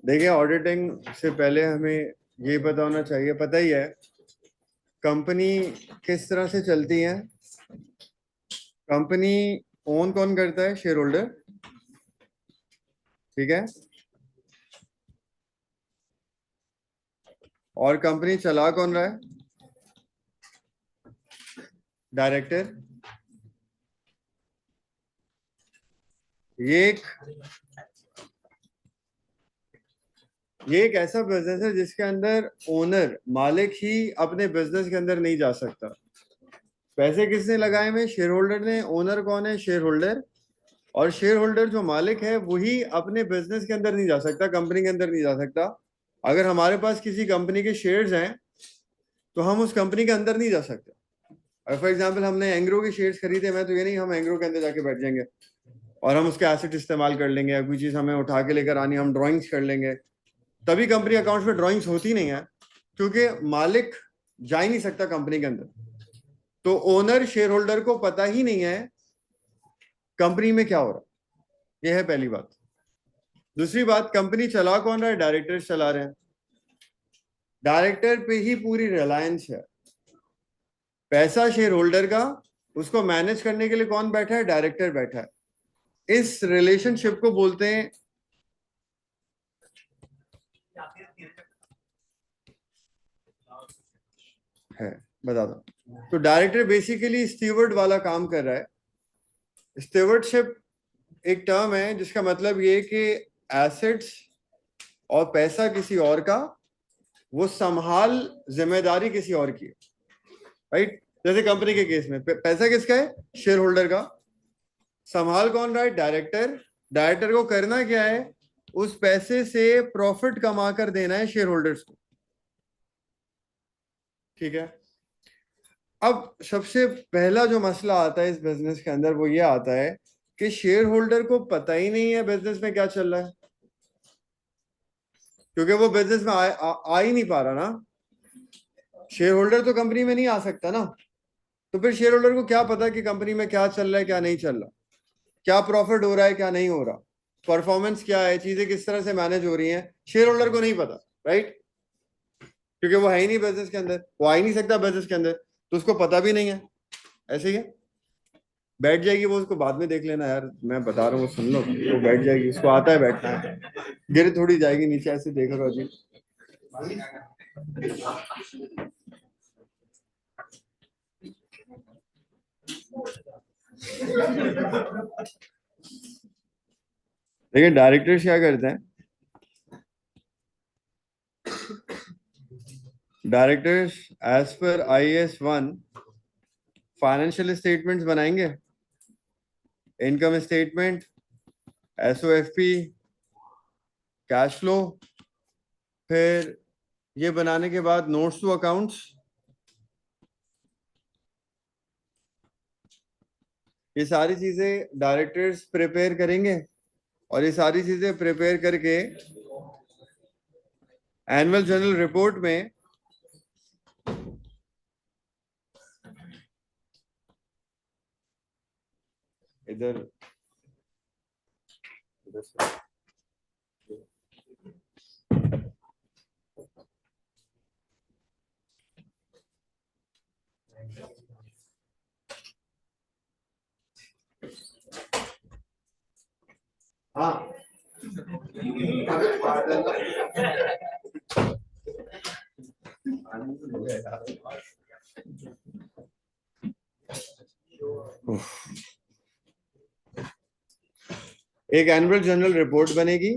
देखिए, ऑडिटिंग से पहले हमें ये पता होना चाहिए, पता ही है कंपनी किस तरह से चलती है। कंपनी ओन कौन करता है? शेयर होल्डर, ठीक है। और कंपनी चला कौन रहा है? डायरेक्टर। ये एक ऐसा बिजनेस है जिसके अंदर ओनर, मालिक ही अपने बिजनेस के अंदर नहीं जा सकता। पैसे किसने लगाए हुए? शेयर होल्डर ने। ओनर कौन है? Share holder. और शेयर होल्डर जो मालिक है वही अपने बिजनेस के अंदर नहीं जा सकता, कंपनी के अंदर नहीं जा सकता। अगर हमारे पास किसी कंपनी के शेयर्स हैं तो हम उस कंपनी के अंदर नहीं जा सकते। अगर फॉर एग्जांपल हमने एंग्रो के शेयर्स खरीदे, मैं तो ये नहीं हम एंग्रो के अंदर जाके बैठ जाएंगे और हम उसके एसेट इस्तेमाल कर लेंगे, या कोई चीज हमें उठा के लेकर आनी, हम ड्राइंग्स कर लेंगे। तभी कंपनी अकाउंट्स में ड्राइंग्स होती नहीं है, क्योंकि मालिक जा ही नहीं सकता कंपनी के अंदर। तो ओनर, शेयर होल्डर को पता ही नहीं है कंपनी में क्या हो रहा है। यह है पहली बात। दूसरी बात, कंपनी चला कौन रहा है? डायरेक्टर्स चला रहे हैं। डायरेक्टर पे ही पूरी रिलायंस है। पैसा शेयर होल्डर का, उसको मैनेज करने के लिए कौन बैठा है? डायरेक्टर बैठा है। इस रिलेशनशिप को बोलते हैं है बता दो। तो डायरेक्टर बेसिकली स्टीवर्ड वाला काम कर रहा है। स्टीवर्डशिप एक टर्म है जिसका मतलब ये कि एसेट्स और पैसा किसी और का, वो संभाल जिम्मेदारी किसी और की है, राइट। जैसे कंपनी के केस में पैसा किसका है? शेयर होल्डर का। संभाल कौन रहा है? डायरेक्टर। डायरेक्टर को करना क्या है? उस पैसे से प्रॉफिट कमा कर देना है शेयर होल्डर्स को, ठीक है। अब सबसे पहला जो मसला आता है इस बिजनेस के अंदर वो ये आता है कि शेयर होल्डर को पता ही नहीं है बिजनेस में क्या चल रहा है, क्योंकि वो बिजनेस में आ ही नहीं पा रहा ना। शेयर होल्डर तो कंपनी में नहीं आ सकता ना, तो फिर शेयर होल्डर को क्या पता कि कंपनी में क्या चल रहा है, क्या नहीं चल रहा, क्या प्रॉफिट हो रहा है, क्या नहीं हो रहा, परफॉर्मेंस क्या है, चीजें किस तरह से मैनेज हो रही हैं। शेयर होल्डर को नहीं पता, राइट, क्योंकि वो है ही नहीं बिजनेस के अंदर, वो आ ही नहीं सकता बिजनेस के अंदर, तो उसको पता भी नहीं है। ऐसे ही है, बैठ जाएगी वो, उसको बाद में देख लेना यार, मैं बता रहा हूँ, वो सुन लो, वो बैठ जाएगी, उसको आता है बैठना है, गिर थोड़ी जाएगी नीचे, ऐसे देख रहा जी। देखिए डायरेक्टर्स क्या करते हैं, डायरेक्टर्स एज पर IAS 1 फाइनेंशियल स्टेटमेंट्स बनाएंगे, income statement, SOFP, cash flow, फिर ये बनाने के बाद नोट्स टू अकाउंट्स, ये सारी चीजें डायरेक्टर्स प्रिपेयर करेंगे। और ये सारी चीजें प्रिपेयर करके एनुअल जनरल रिपोर्ट में इधर हाँ एक एनुअल जनरल रिपोर्ट बनेगी,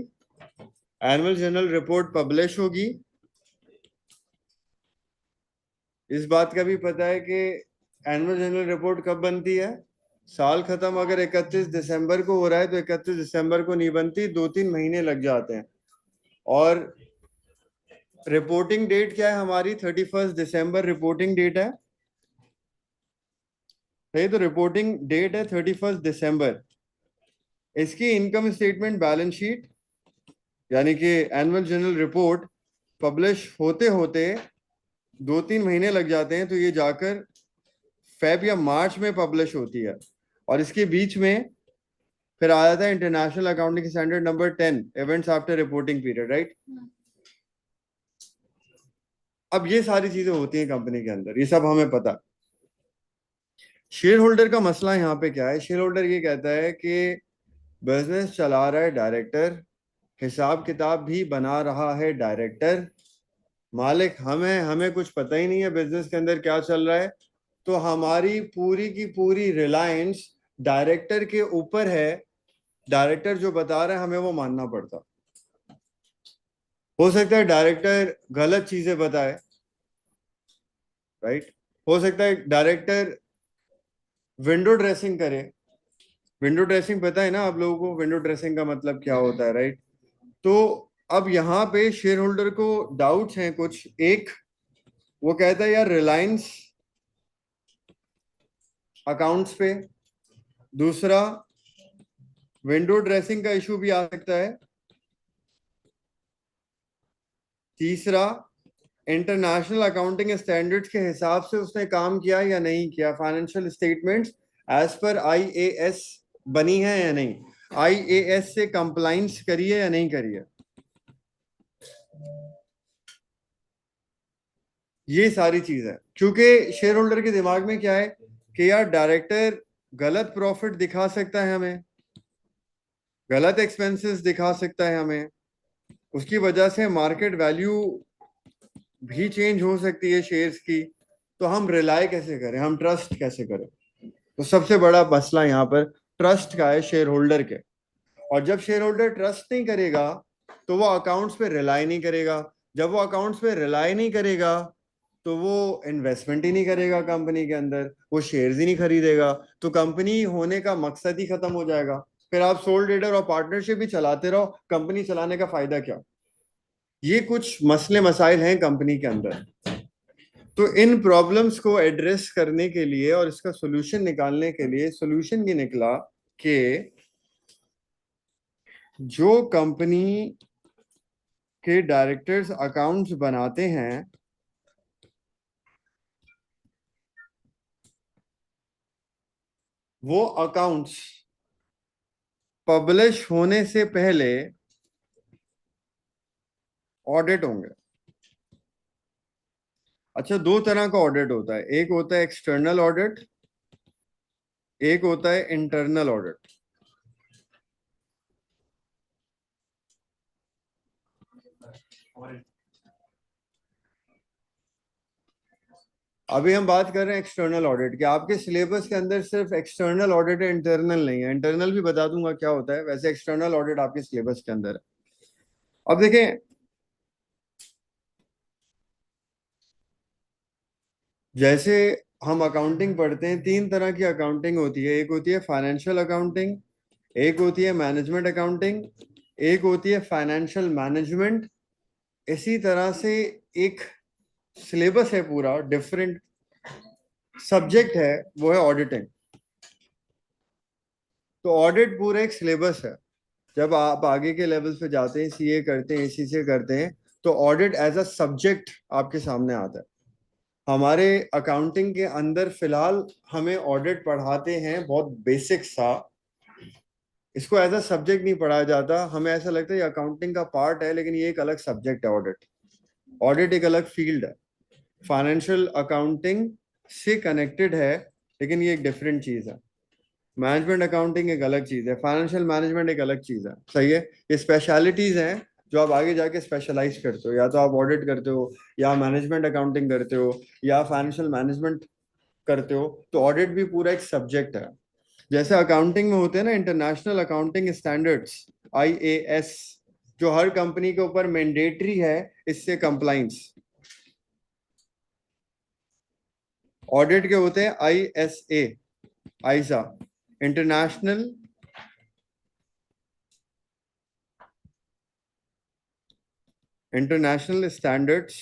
एनुअल जनरल रिपोर्ट पब्लिश होगी। इस बात का भी पता है कि एनुअल जनरल रिपोर्ट कब बनती है? साल खत्म अगर 31 दिसंबर को हो रहा है तो 31 दिसंबर को नहीं बनती, 2-3 महीने लग जाते हैं। और रिपोर्टिंग डेट क्या है हमारी? 31 दिसंबर रिपोर्टिंग डेट है, सही। तो रिपोर्टिंग डेट है 31 दिसंबर। इसकी इनकम स्टेटमेंट, बैलेंस शीट, यानी कि एनुअल जनरल रिपोर्ट पब्लिश होते होते 2-3 महीने लग जाते हैं, तो ये जाकर फेब या मार्च में पब्लिश होती है। और इसके बीच में फिर आया था international accounting standard number 10, events after reporting period, right. अब ये सारी चीजें होती हैं कंपनी के अंदर, ये सब हमें पता। शेयर होल्डर का मसला यहाँ पे क्या है? शेयर होल्डर ये कहता है कि बिजनेस चला रहा है डायरेक्टर, हिसाब किताब भी बना रहा है डायरेक्टर, मालिक हमें कुछ पता ही नहीं है बिजनेस के अंदर क्या चल रहा है, तो हमारी पूरी की पूरी रिलायंस डायरेक्टर के ऊपर है, डायरेक्टर जो बता रहा है हमें वो मानना पड़ता। हो सकता है डायरेक्टर गलत चीजें बताए, राइट। हो सकता है डायरेक्टर विंडो ड्रेसिंग करे। विंडो ड्रेसिंग पता है ना आप लोगों को, विंडो ड्रेसिंग का मतलब क्या होता है, राइट। तो अब यहाँ पे शेयर होल्डर को डाउट्स हैं कुछ। एक, वो कहता है यार रिलायंस अकाउंट्स पे। दूसरा, विंडो ड्रेसिंग का इशू भी आ सकता है। तीसरा, इंटरनेशनल अकाउंटिंग स्टैंडर्ड्स के हिसाब से उसने काम किया या नहीं किया, फाइनेंशियल स्टेटमेंट्स एज पर आईएएस बनी है या नहीं, आईएएस से कंप्लाइंस करी है या नहीं करी है। ये सारी चीज है, क्योंकि शेयर होल्डर के दिमाग में क्या है कि यार डायरेक्टर गलत प्रॉफिट दिखा सकता है हमें, गलत एक्सपेंसेस दिखा सकता है हमें, उसकी वजह से मार्केट वैल्यू भी चेंज हो सकती है शेयर्स की, तो हम रिलाय कैसे करें, हम ट्रस्ट कैसे करें। तो सबसे बड़ा मसला यहाँ पर ट्रस्ट का है शेयर होल्डर के। और जब शेयर होल्डर ट्रस्ट नहीं करेगा तो वो अकाउंट्स पे रिलाई नहीं करेगा, जब वो अकाउंट्स पे रिलाई नहीं करेगा तो वो इन्वेस्टमेंट ही नहीं करेगा कंपनी के अंदर, वो शेयर्स ही नहीं खरीदेगा, तो कंपनी होने का मकसद ही खत्म हो जाएगा। फिर आप सोल ट्रेडर और पार्टनरशिप भी चलाते रहो, कंपनी चलाने का फायदा क्या। ये कुछ मसले मसाइल हैं कंपनी के अंदर। तो इन प्रॉब्लम्स को एड्रेस करने के लिए और इसका सोल्यूशन निकालने के लिए सोल्यूशन ये निकला कि जो कंपनी के डायरेक्टर्स अकाउंट्स बनाते हैं वो अकाउंट्स पब्लिश होने से पहले ऑडिट होंगे। अच्छा, दो तरह का ऑडिट होता है, एक होता है एक्सटर्नल ऑडिट, एक होता है इंटरनल ऑडिट। अभी हम बात कर रहे हैं एक्सटर्नल ऑडिट की। आपके सिलेबस के अंदर सिर्फ एक्सटर्नल ऑडिट है, इंटरनल नहीं है। इंटरनल भी बता दूंगा क्या होता है, वैसे एक्सटर्नल ऑडिट आपके सिलेबस के अंदर है। अब देखें, जैसे हम अकाउंटिंग पढ़ते हैं, तीन तरह की अकाउंटिंग होती है। एक होती है फाइनेंशियल अकाउंटिंग, एक होती है मैनेजमेंट अकाउंटिंग, एक होती है फाइनेंशियल मैनेजमेंट। इसी तरह से एक सिलेबस है पूरा, डिफरेंट सब्जेक्ट है, वो है ऑडिटिंग। तो ऑडिट पूरा एक सिलेबस है। जब आप आगे के लेवल्स पे जाते हैं, सीए करते हैं, एसीसीए करते हैं, तो ऑडिट एज अ सब्जेक्ट आपके सामने आता है। हमारे अकाउंटिंग के अंदर फिलहाल हमें ऑडिट पढ़ाते हैं, बहुत बेसिक सा। इसको एज अ सब्जेक्ट नहीं पढ़ाया जाता, हमें ऐसा लगता है ये अकाउंटिंग का पार्ट है, लेकिन ये एक अलग सब्जेक्ट है। ऑडिट ऑडिट एक अलग फील्ड है, फाइनेंशियल अकाउंटिंग से कनेक्टेड है, लेकिन ये एक डिफरेंट चीज है। मैनेजमेंट अकाउंटिंग एक अलग चीज है, फाइनेंशियल मैनेजमेंट एक अलग चीज है, सही है। ये स्पेशलिटीज हैं जो आप आगे जाके स्पेशलाइज करते हो, या तो आप ऑडिट करते हो, या मैनेजमेंट अकाउंटिंग करते हो, या फाइनेंशियल मैनेजमेंट करते हो। तो ऑडिट भी पूरा एक सब्जेक्ट है। जैसे अकाउंटिंग में होते हैं ना इंटरनेशनल अकाउंटिंग स्टैंडर्ड्स, आईएएस, जो हर कंपनी के ऊपर मैंडेटरी है, इससे कंप्लाइंस। ऑडिट के होते हैं ISA, I saw, international international standards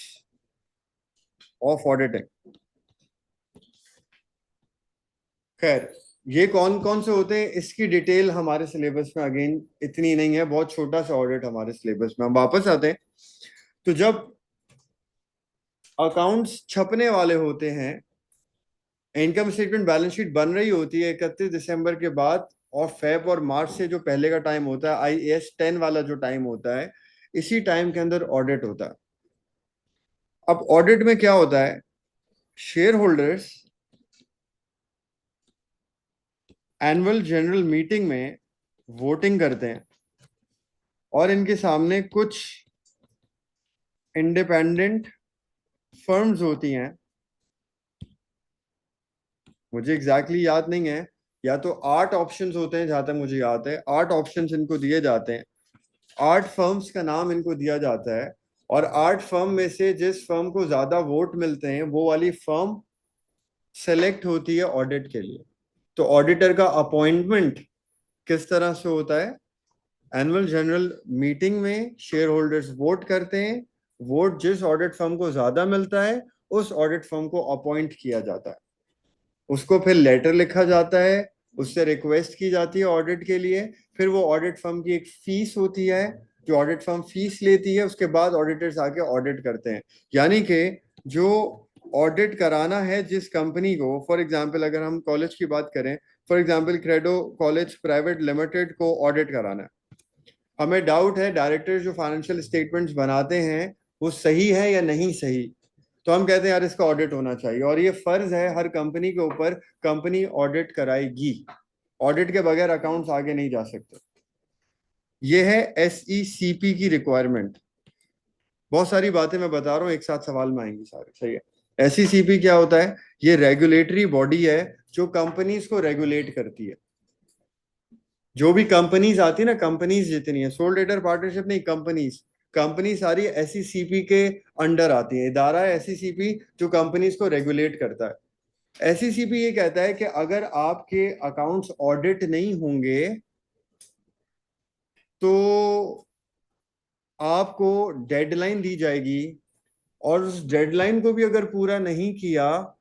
of auditing. खैर, ये कौन कौन से होते हैं इसकी डिटेल हमारे सिलेबस में अगेन इतनी नहीं है, बहुत छोटा सा ऑडिट हमारे सिलेबस में। हम वापस आते हैं, तो जब अकाउंट्स छपने वाले होते हैं, इनकम स्टेटमेंट बैलेंस शीट बन रही होती है 31 दिसंबर के बाद, और फेब और मार्च से जो पहले का टाइम होता है, IAS 10 वाला जो टाइम होता है, इसी टाइम के अंदर ऑडिट होता है। अब ऑडिट में क्या होता है, share holders annual general meeting में वोटिंग करते हैं और इनके सामने कुछ इंडिपेंडेंट फर्म्स होती हैं, मुझे एग्जैक्टली याद नहीं है, या तो 8 ऑप्शंस होते हैं, जहां तक मुझे याद है 8 ऑप्शंस इनको दिए जाते हैं, 8 फर्म्स का नाम इनको दिया जाता है, और 8 फर्म में से जिस फर्म को ज्यादा वोट मिलते हैं वो वाली फर्म सेलेक्ट होती है ऑडिट के लिए। तो ऑडिटर का अपॉइंटमेंट किस तरह से होता है, एनुअल जनरल मीटिंग में शेयर होल्डर्स वोट करते हैं, वोट जिस ऑडिट फर्म को ज्यादा मिलता है उस ऑडिट फर्म को अपॉइंट किया जाता है, उसको फिर लेटर लिखा जाता है, उससे रिक्वेस्ट की जाती है ऑडिट के लिए, फिर वो ऑडिट फर्म की एक फीस होती है, जो ऑडिट फर्म फीस लेती है, उसके बाद ऑडिटर्स आके ऑडिट करते हैं। यानी कि जो ऑडिट कराना है जिस कंपनी को, फॉर एग्जांपल अगर हम कॉलेज की बात करें, for example credo college private limited को ऑडिट कराना है, हमें डाउट है डायरेक्टर जो फाइनेंशियल स्टेटमेंट्स बनाते हैं वो सही है या नहीं सही, तो हम कहते हैं यार इसका ऑडिट होना चाहिए, और ये फर्ज है हर कंपनी के ऊपर, कंपनी ऑडिट कराएगी, ऑडिट के बगैर अकाउंट्स आगे नहीं जा सकते। ये है SECP की रिक्वायरमेंट। बहुत सारी बातें मैं बता रहा हूँ, एक साथ सवाल में आएंगी सारे, सही है। SECP क्या होता है, ये रेगुलेटरी बॉडी है जो कंपनीज को रेगुलेट करती है। जो भी कंपनीज आती है ना, कंपनीज जितनी है, सोल ट्रेडर पार्टनरशिप नहीं, कंपनीज, कंपनी सारी SECP के अंडर आती है, इदारा है SECP जो कंपनीज को रेगुलेट करता है। SECP ये कहता है कि अगर आपके अकाउंट्स ऑडिट नहीं होंगे तो आपको डेडलाइन दी जाएगी, और उस डेडलाइन को भी अगर पूरा नहीं किया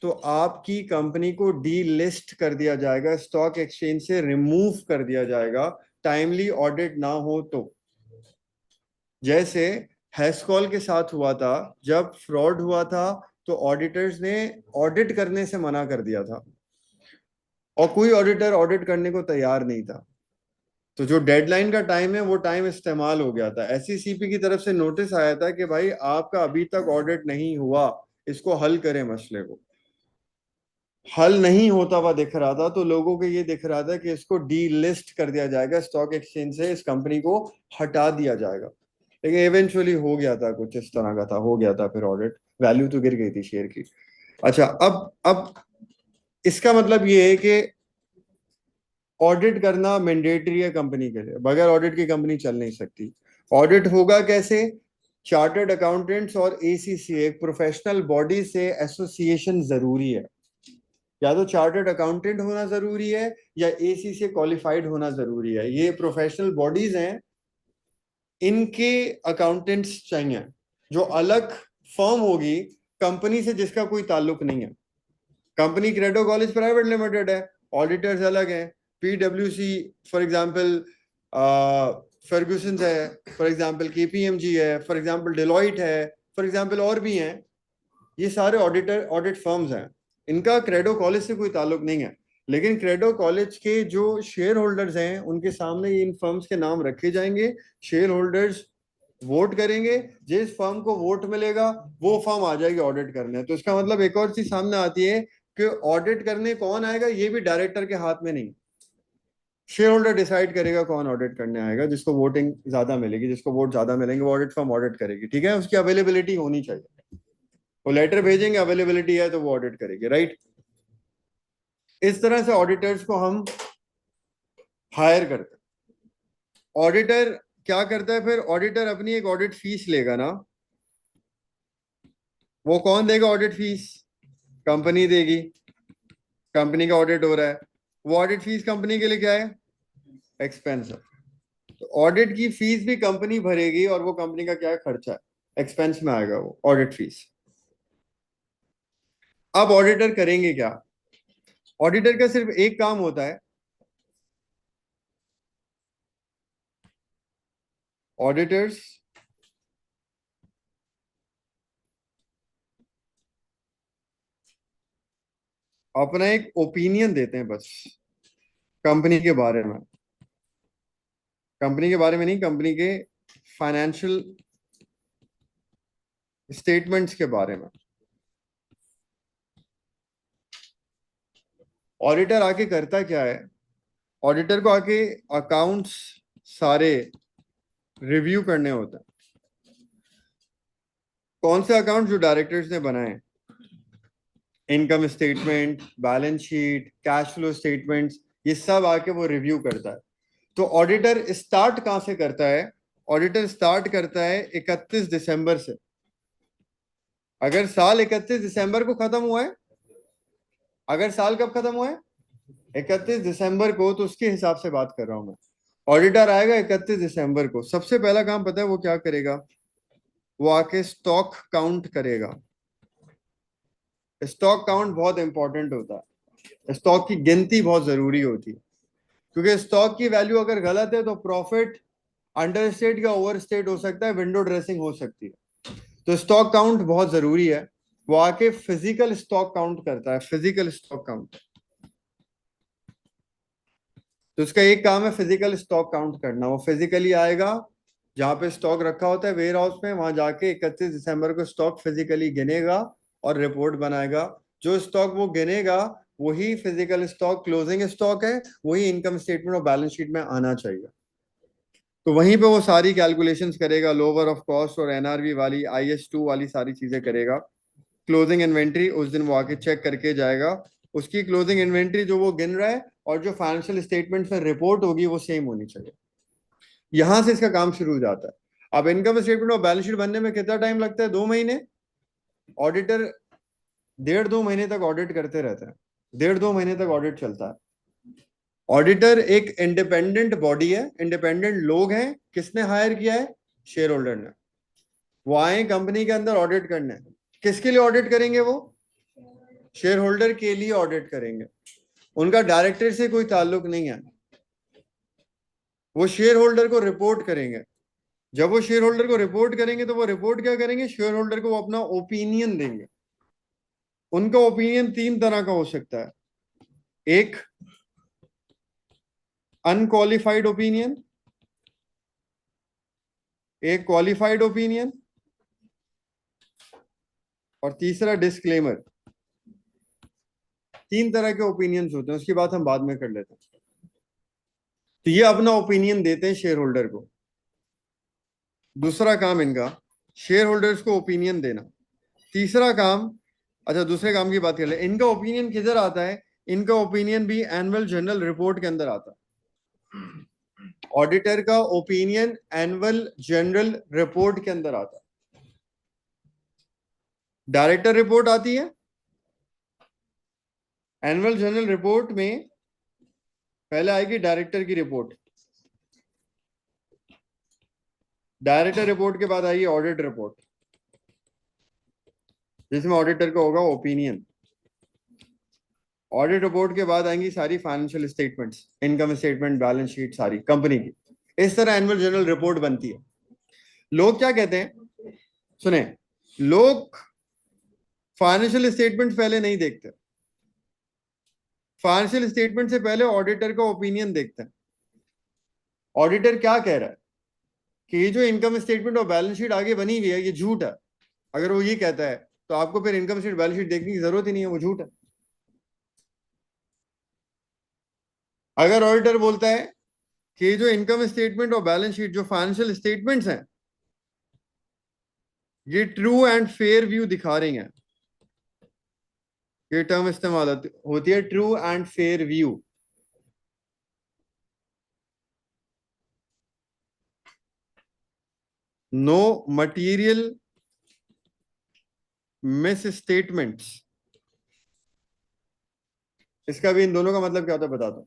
तो आपकी कंपनी को डी लिस्ट कर दिया जाएगा, स्टॉक एक्सचेंज से रिमूव कर दिया जाएगा, टाइमली ऑडिट ना हो तो। जैसे हैस्कॉल के साथ हुआ था, जब फ्रॉड हुआ था तो ऑडिटर्स ने ऑडिट करने से मना कर दिया था और कोई ऑडिटर ऑडिट करने को तैयार नहीं था, तो जो डेडलाइन का टाइम है वो टाइम इस्तेमाल हो गया था। SECP की तरफ से नोटिस आया था कि भाई आपका अभी तक ऑडिट नहीं हुआ, इसको हल करें, मसले को हल नहीं होता हुआ दिख रहा था, तो लोगों को ये दिख रहा था कि इसको डी लिस्ट कर दिया जाएगा, स्टॉक एक्सचेंज से इस कंपनी को हटा दिया जाएगा। लेकिन इवेंचुअली हो गया था, कुछ इस तरह का था, हो गया था फिर ऑडिट, वैल्यू तो गिर गई थी शेयर की। अच्छा, अब इसका मतलब ये है कि ऑडिट करना मैंडेटरी है कंपनी के लिए, बगैर ऑडिट की कंपनी चल नहीं सकती। ऑडिट होगा कैसे, चार्टर्ड अकाउंटेंट्स और ACCA एक प्रोफेशनल बॉडी से एसोसिएशन जरूरी है, या तो चार्टर्ड अकाउंटेंट होना जरूरी है या ACCA क्वालिफाइड होना जरूरी है, ये प्रोफेशनल बॉडीज हैं, इनके अकाउंटेंट्स चाहिए, जो अलग फर्म होगी कंपनी से जिसका कोई ताल्लुक नहीं है। Company credo college private limited है, ऑडिटर्स अलग हैं, PwC फॉर एग्जांपल, फर्गुसन है, फॉर एग्जांपल KPMG है, फॉर एग्जांपल डिलॉइट है, फॉर एग्जांपल और भी हैं, ये सारे ऑडिट फर्म्स हैं, इनका क्रेडो कॉलेज से कोई ताल्लुक नहीं है। लेकिन क्रेडो कॉलेज के जो शेयर होल्डर्स हैं उनके सामने इन फर्म्स के नाम रखे जाएंगे, शेयर होल्डर्स वोट करेंगे, जिस फर्म को वोट मिलेगा वो फर्म आ जाएगी ऑडिट करने। तो इसका मतलब एक और चीज सामने आती है कि ऑडिट करने कौन आएगा ये भी डायरेक्टर के हाथ में नहीं, शेयर होल्डर डिसाइड करेगा कौन ऑडिट करने आएगा, जिसको वोटिंग ज्यादा मिलेगी, जिसको वोट ज्यादा मिलेंगे वो ऑडिट फर्म ऑडिट करेगी, ठीक है, उसकी अवेलेबिलिटी होनी चाहिए, वो लेटर भेजेंगे, अवेलेबिलिटी है तो वो ऑडिट करेगी, राइट। इस तरह से ऑडिटर्स को हम हायर करते हैं। ऑडिटर क्या करता है फिर, ऑडिटर अपनी एक ऑडिट फीस लेगा ना, वो कौन देगा ऑडिट फीस, कंपनी देगी, कंपनी का ऑडिट हो रहा है, वो ऑडिट फीस कंपनी के लिए क्या है, एक्सपेंस है, तो ऑडिट की फीस भी कंपनी भरेगी और वो कंपनी का क्या है, खर्चा है, एक्सपेंस में आएगा वो ऑडिट फीस। अब ऑडिटर करेंगे क्या, ऑडिटर का सिर्फ एक काम होता है, ऑडिटर्स अपना एक ओपिनियन देते हैं बस, कंपनी के बारे में, कंपनी के बारे में नहीं, कंपनी के फाइनेंशियल स्टेटमेंट्स के बारे में। ऑडिटर आके करता क्या है, ऑडिटर को आके अकाउंट्स सारे रिव्यू करने होते हैं। कौन से अकाउंट जो डायरेक्टर्स ने बनाए, income statement, balance sheet, cash flow statements, ये सब आके वो रिव्यू करता है। तो ऑडिटर स्टार्ट कहां से करता है, ऑडिटर स्टार्ट करता है 31 दिसंबर से। अगर साल 31 दिसंबर को खत्म हुआ है, अगर साल कब खत्म हुआ है 31 दिसंबर को, तो उसके हिसाब से बात कर रहा हूं मैं। ऑडिटर आएगा 31 दिसंबर को, सबसे पहला काम पता है वो क्या करेगा, वो आके स्टॉक काउंट करेगा। स्टॉक काउंट बहुत इंपॉर्टेंट होता है, स्टॉक की गिनती बहुत जरूरी होती है, क्योंकि स्टॉक की वैल्यू अगर गलत है तो प्रॉफिट अंडर स्टेट या ओवर स्टेट हो सकता है, विंडो ड्रेसिंग हो सकती है। तो स्टॉक काउंट बहुत जरूरी है। वो आके फिजिकल स्टॉक काउंट करता है, फिजिकल स्टॉक काउंट। तो उसका एक काम है फिजिकल स्टॉक काउंट करना। वो फिजिकली आएगा, जहां पे स्टॉक रखा होता है वेयर हाउस में, वहां जाके 31 दिसंबर को स्टॉक फिजिकली गिनेगा और रिपोर्ट बनाएगा। जो स्टॉक वो गिनेगा वही फिजिकल स्टॉक क्लोजिंग स्टॉक है, वही इनकम स्टेटमेंट और बैलेंस शीट में आना चाहिए। तो वहीं पे वो सारी कैलकुलेशंस करेगा, लोअर ऑफ कॉस्ट और एनआरवी वाली, IS2 वाली सारी चीजें करेगा। क्लोजिंग इन्वेंट्री उस दिन वो आके चेक करके जाएगा, उसकी क्लोजिंग इन्वेंट्री जो वो गिन रहा है और जो फाइनेंशियल स्टेटमेंट में रिपोर्ट होगी वो सेम होनी चाहिए। यहां से इसका काम शुरू हो जाता है। अब इनकम स्टेटमेंट और बैलेंस शीट बनने में कितना टाइम लगता है, 2 महीने। ऑडिटर 1.5-2 महीने तक ऑडिट करते रहते हैं, 1.5-2 महीने तक ऑडिट चलता है। ऑडिटर एक इंडिपेंडेंट बॉडी है, इंडिपेंडेंट लोग हैं। किसने हायर किया है, शेयर होल्डर ने। वो आए कंपनी के अंदर ऑडिट करने, किसके लिए ऑडिट करेंगे, वो शेयर होल्डर के लिए ऑडिट करेंगे। उनका डायरेक्टर से कोई ताल्लुक नहीं है, वो शेयर होल्डर को रिपोर्ट करेंगे। जब वो शेयर होल्डर को रिपोर्ट करेंगे तो वो रिपोर्ट क्या करेंगे, शेयर होल्डर को वो अपना ओपिनियन देंगे। उनका ओपिनियन 3 तरह का हो सकता है, एक अनक्वालिफाइड ओपिनियन, एक क्वालिफाइड ओपिनियन, और तीसरा डिस्क्लेमर। 3 तरह के ओपिनियंस होते हैं, उसकी बात हम बाद में कर लेते हैं। तो ये अपना ओपिनियन देते हैं शेयर होल्डर को। दूसरा काम इनका शेयर होल्डर्स को ओपिनियन देना। तीसरा काम, अच्छा दूसरे काम की बात कर ले, इनका ओपिनियन किधर आता है, इनका ओपिनियन भी एनुअल जनरल रिपोर्ट के अंदर आता है। ऑडिटर का ओपिनियन एनुअल जनरल रिपोर्ट के अंदर आता है। डायरेक्टर रिपोर्ट आती है, एनुअल जनरल रिपोर्ट में पहले आएगी डायरेक्टर की रिपोर्ट, डायरेक्टर रिपोर्ट के बाद आएगी ऑडिट रिपोर्ट, जिसमें ऑडिटर का होगा ओपिनियन। ऑडिट रिपोर्ट के बाद आएंगी सारी financial statements, income statement, balance sheet सारी कंपनी की। इस तरह एनुअल जनरल रिपोर्ट बनती है। लोग क्या कहते हैं, सुने, लोग फाइनेंशियल स्टेटमेंट पहले नहीं देखते, फाइनेंशियल स्टेटमेंट से पहले ऑडिटर का ओपिनियन देखते हैं। ऑडिटर क्या कह रहा है कि ये जो इनकम स्टेटमेंट और बैलेंस शीट आगे बनी हुई है ये झूठ है। अगर वो ये कहता है तो आपको फिर इनकम स्टेटमेंट बैलेंस शीट देखने की जरूरत ही नहीं है, वो झूठ है। अगर ऑडिटर बोलता है कि जो इनकम स्टेटमेंट और बैलेंस शीट, जो फाइनेंशियल स्टेटमेंट्स हैं, ये ट्रू एंड फेयर व्यू दिखा रही हैं, ये टर्म इस्तेमाल होती है, true and fair view. No material misstatements. इसका भी इन दोनों का मतलब क्या होता है बताता हूं।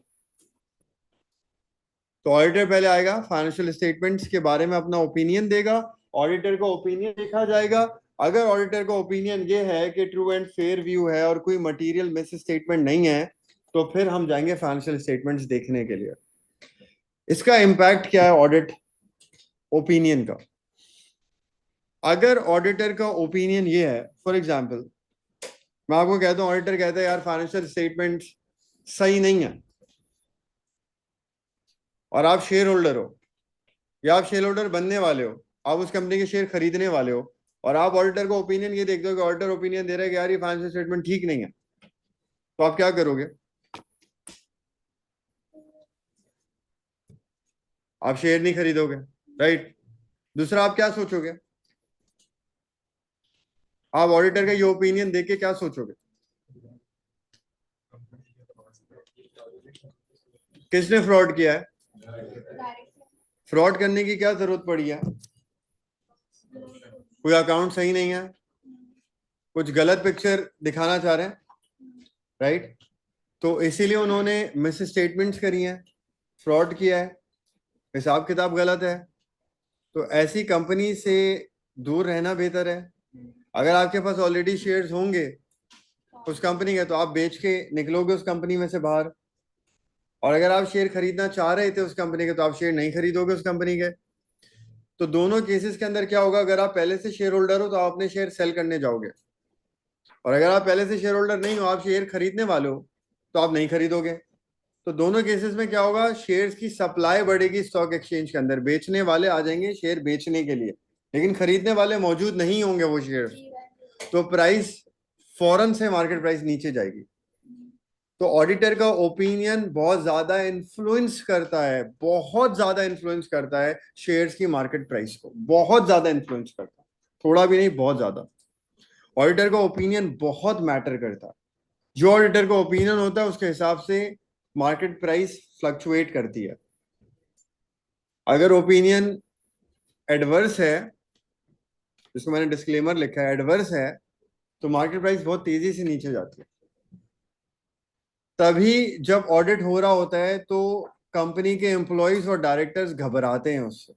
तो ऑडिटर पहले आएगा, फाइनेंशियल स्टेटमेंट्स के बारे में अपना ओपिनियन देगा, ऑडिटर का ओपिनियन देखा जाएगा। अगर ऑडिटर का ओपिनियन ये है कि ट्रू एंड फेयर व्यू है और कोई मटेरियल मिस स्टेटमेंट नहीं है, तो फिर हम जाएंगे फाइनेंशियल स्टेटमेंट्स देखने के लिए। इसका इम्पैक्ट क्या है ऑडिट ओपिनियन का। अगर ऑडिटर का ओपिनियन ये है, फॉर एग्जांपल मैं आपको कहता हूं, ऑडिटर कहता है यार फाइनेंशियल स्टेटमेंट सही नहीं है, और आप शेयर होल्डर हो या आप शेयर होल्डर बनने वाले हो, आप उस कंपनी के शेयर खरीदने वाले हो, और आप ऑडिटर को ओपिनियन ये देखते हो कि ऑडिटर ओपिनियन दे रहा है कि यार ये फाइनेंशियल स्टेटमेंट ठीक नहीं है, तो आप क्या करोगे? आप शेयर नहीं खरीदोगे, राइट? दूसरा, आप क्या सोचोगे? आप ऑडिटर का ये ओपिनियन देख के क्या सोचोगे? किसने फ्रॉड किया है? फ्रॉड करने की क्या जरूरत पड़ी है? कोई अकाउंट सही नहीं है, कुछ गलत पिक्चर दिखाना चाह रहे हैं, राइट? तो इसीलिए उन्होंने मिस स्टेटमेंट्स करी हैं, फ्रॉड किया है, हिसाब किताब गलत है। तो ऐसी कंपनी से दूर रहना बेहतर है। अगर आपके पास ऑलरेडी शेयर्स होंगे उस कंपनी के, तो आप बेच के निकलोगे उस कंपनी में से बाहर, और अगर आप शेयर खरीदना चाह रहे थे उस कंपनी के, तो आप शेयर नहीं खरीदोगे उस कंपनी के। तो दोनों केसेस के अंदर क्या होगा, अगर आप पहले से शेयर होल्डर हो तो आप अपने शेयर सेल करने जाओगे, और अगर आप पहले से शेयर होल्डर नहीं हो, आप शेयर खरीदने वाले हो, तो आप नहीं खरीदोगे। तो दोनों केसेस में क्या होगा, शेयर्स की सप्लाई बढ़ेगी स्टॉक एक्सचेंज के अंदर, बेचने वाले आ जाएंगे शेयर बेचने के लिए, लेकिन खरीदने वाले मौजूद नहीं होंगे वो शेयर, तो प्राइस फौरन से मार्केट प्राइस नीचे जाएगी। तो ऑडिटर का ओपिनियन बहुत ज्यादा इन्फ्लुएंस करता है, बहुत ज्यादा इन्फ्लुएंस करता है शेयर्स की मार्केट प्राइस को, बहुत ज्यादा इन्फ्लुएंस करता है, थोड़ा भी नहीं, बहुत ज्यादा। ऑडिटर का ओपिनियन बहुत मैटर करता है। जो ऑडिटर का ओपिनियन होता है उसके हिसाब से मार्केट प्राइस फ्लक्चुएट करती है। अगर ओपिनियन एडवर्स है, जिसको मैंने डिस्क्लेमर लिखा है, एडवर्स है, तो मार्केट प्राइस बहुत तेजी से नीचे जाती है। तभी जब ऑडिट हो रहा होता है तो कंपनी के एम्प्लॉयज और डायरेक्टर्स घबराते हैं उससे।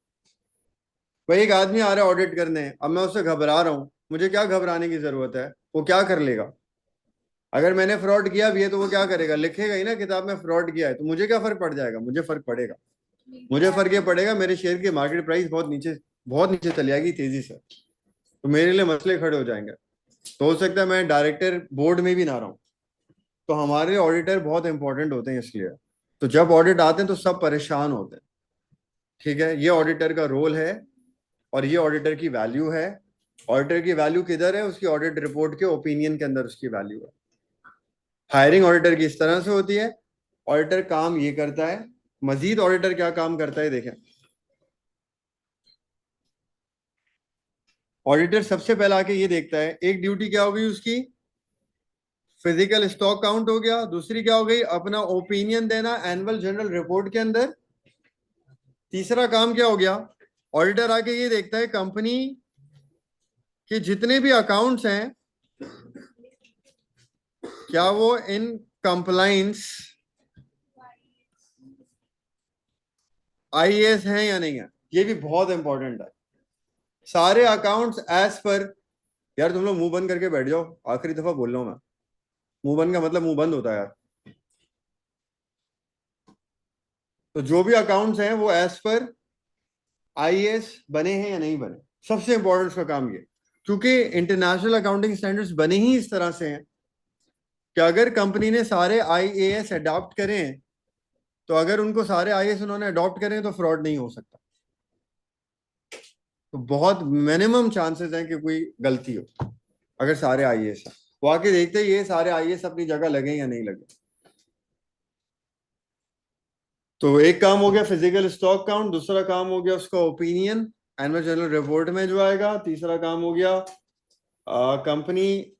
भाई एक आदमी आ रहा है ऑडिट करने, अब मैं उससे घबरा रहा हूं, मुझे क्या घबराने की जरूरत है? वो क्या कर लेगा? अगर मैंने फ्रॉड किया भी है तो वो क्या करेगा, लिखेगा ही ना किताब में फ्रॉड किया है, तो मुझे क्या फर्क पड़ जाएगा? मुझे फर्क पड़ेगा। मुझे फर्क ये पड़ेगा, मेरे शेयर की मार्केट प्राइस बहुत नीचे चली जाएगी तेजी से, तो मेरे लिए मसले खड़े हो जाएंगे। तो हो सकता है मैं डायरेक्टर बोर्ड में भी ना रहूं। तो हमारे ऑडिटर बहुत इंपॉर्टेंट होते हैं इसलिए। तो जब ऑडिट आते हैं तो सब परेशान होते हैं, ठीक है? ये ऑडिटर का रोल है और ये ऑडिटर की वैल्यू है। ऑडिटर की वैल्यू किधर है? उसकी ऑडिट रिपोर्ट के ओपिनियन के अंदर उसकी वैल्यू है। हायरिंग ऑडिटर की इस तरह से होती है, ऑडिटर काम ये करता है। मजीद ऑडिटर क्या काम करता है देखें। ऑडिटर सबसे पहले आके ये देखता है, एक ड्यूटी क्या होगी उसकी, फिजिकल स्टॉक काउंट हो गया, दूसरी क्या हो गई, अपना ओपिनियन देना एनुअल जनरल रिपोर्ट के अंदर। तीसरा काम क्या हो गया, ऑडिटर आके ये देखता है कंपनी के जितने भी अकाउंट्स हैं क्या वो इन कंप्लाइंस आईएएस हैं या नहीं है। ये भी बहुत इंपॉर्टेंट है। सारे अकाउंट्स एज पर, यार तुम लोग मुंह बंद करके बैठ जाओ, आखिरी दफा बोल रहा हूं मैं। मुंह बंद का मतलब मुंह बंद होता है यार। तो जो भी अकाउंट्स हैं वो एज पर आईएएस बने हैं या नहीं बने, सबसे इंपॉर्टेंट उसका काम ये। क्योंकि इंटरनेशनल अकाउंटिंग स्टैंडर्ड्स बने ही इस तरह से हैं कि अगर कंपनी ने सारे आईएएस अडॉप्ट करें, तो अगर उनको सारे आईएएस उन्होंने अडॉप्ट करें तो फ्रॉड नहीं हो सकता। तो बहुत मिनिमम चांसेस हैं कि कोई गलती हो अगर सारे आईएएस हैं। वो आके देखते हैं ये सारे आईएएस अपनी जगह लगे या नहीं लगे। तो एक काम हो गया फिजिकल स्टॉक काउंट, दूसरा काम हो गया उसका ओपिनियन एनुअल जनरल रिपोर्ट में जो आएगा, तीसरा काम हो गया कंपनी